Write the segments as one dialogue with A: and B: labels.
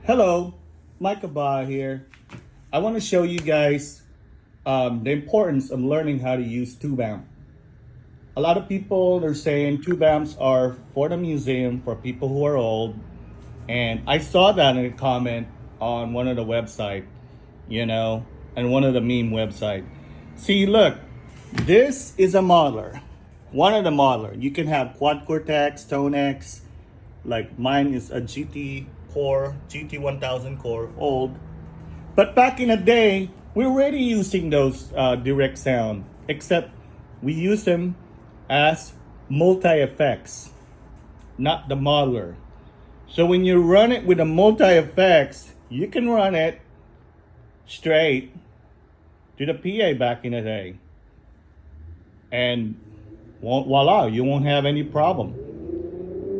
A: Hello, Mike Abah here. I want to show you guys the importance of learning how to use tube amp. A lot of people are saying tube amps are for the museum, for people who are old. And I saw that in a comment on one of the website, and one of the meme website. See, look, this is a modeler. One of the modeler. You can have quad cortex, Tonex, like mine is a GT core, GT1000 core, old. But back in the day, we were already using those direct sound, except we use them as multi-effects, not the modeler. So when you run it with a multi-effects, you can run it straight to the PA back in the day. And voila, you won't have any problem.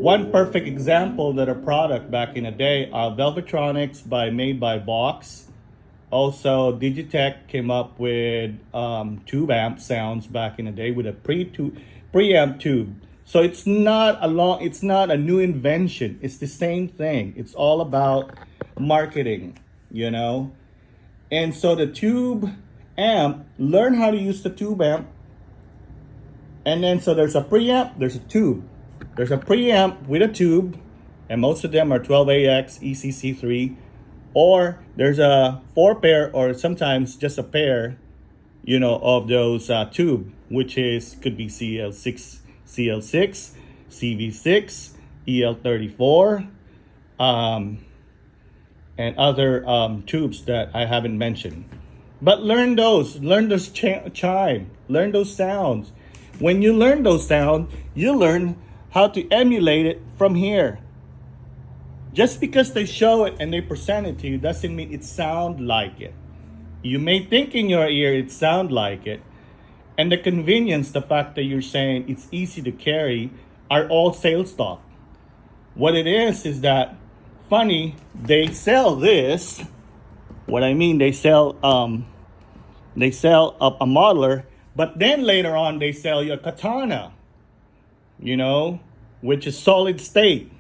A: One perfect example that a product back in the day are Velvetronics made by Vox. Also, Digitech came up with tube amp sounds back in the day with a preamp tube. So it's not a new invention. It's the same thing. It's all about marketing, And so the tube amp, learn how to use the tube amp. And then so there's a preamp, there's a tube. There's a preamp with a tube, and most of them are 12AX ECC3, or there's a 4-pair or sometimes just a pair, of those tube, which could be CL6, CV6, EL34, and other tubes that I haven't mentioned. But learn those chime, learn those sounds. When you learn those sounds, you learn how to emulate it from here. Just because they show it and they present it to you doesn't mean it sound like it. You may think in your ear it sound like it. And the convenience, the fact that you're saying it's easy to carry, are all sales talk. What it is that funny, they sell this. What I mean, they sell a modeler, but then later on they sell you a katana, which is solid state.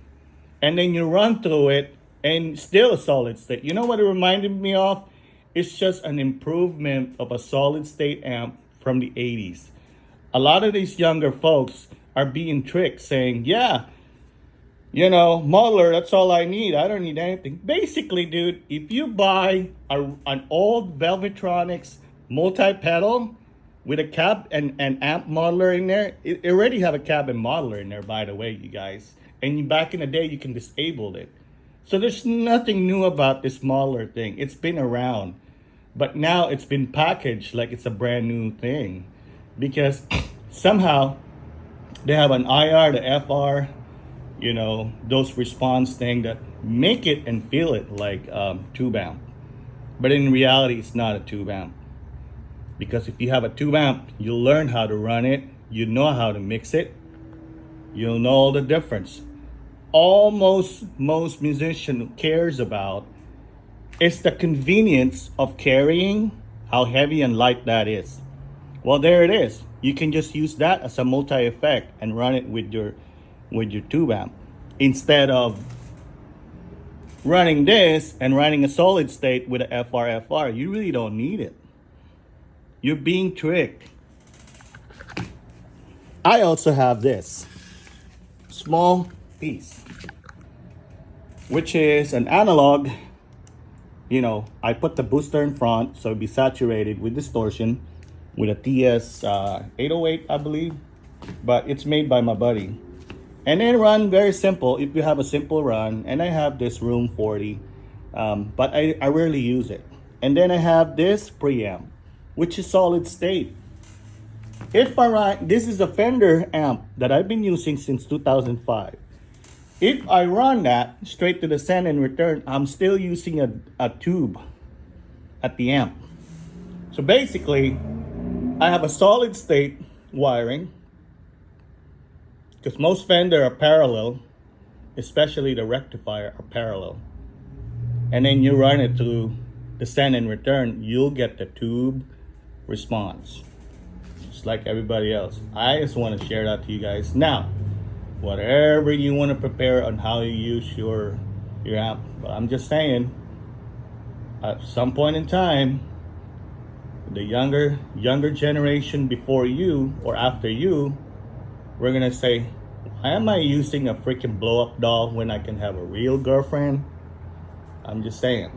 A: And then you run through it and still a solid state. You know what it reminded me of? It's just an improvement of a solid state amp from the 80s. A lot of these younger folks are being tricked saying, yeah, modeler, that's all I need. I don't need anything. Basically, dude, if you buy an old Velvetronics multi-pedal with a cab and amp modeler in there, it already have a cab and modeler in there, by the way, you guys. And back in the day, you can disable it. So there's nothing new about this modeler thing. It's been around. But now it's been packaged like it's a brand new thing. Because somehow they have an IR, the FR, those response thing that make it and feel it like tube amp. But in reality, it's not a tube amp. Because if you have a tube amp, you'll learn how to run it. You know how to mix it. You'll know the difference. Most musician cares about is the convenience of carrying, how heavy and light that is. Well, there it is. You can just use that as a multi-effect and run it with your tube amp. Instead of running this and running a solid state with a FR, you really don't need it. You're being tricked. I also have this small piece, which is an analog. I put the booster in front so it'd be saturated with distortion with a TS 808, I believe, but it's made by my buddy. And then run very simple if you have a simple run. And I have this Room 40, but I rarely use it. And then I have this preamp, which is solid state. If I run, this is a Fender amp that I've been using since 2005. If I run that straight to the send and return, I'm still using a tube at the amp. So basically, I have a solid state wiring, because most Fender are parallel, especially the rectifier are parallel. And then you run it through the send and return, you'll get the tube response. Just like everybody else. I just want to share that to you guys. Now, whatever you want to prepare on how you use your Yeah, but I'm just saying, at some point in time, the younger generation before you or after you, we're gonna say, why am I using a freaking blow up doll when I can have a real girlfriend? I'm just saying.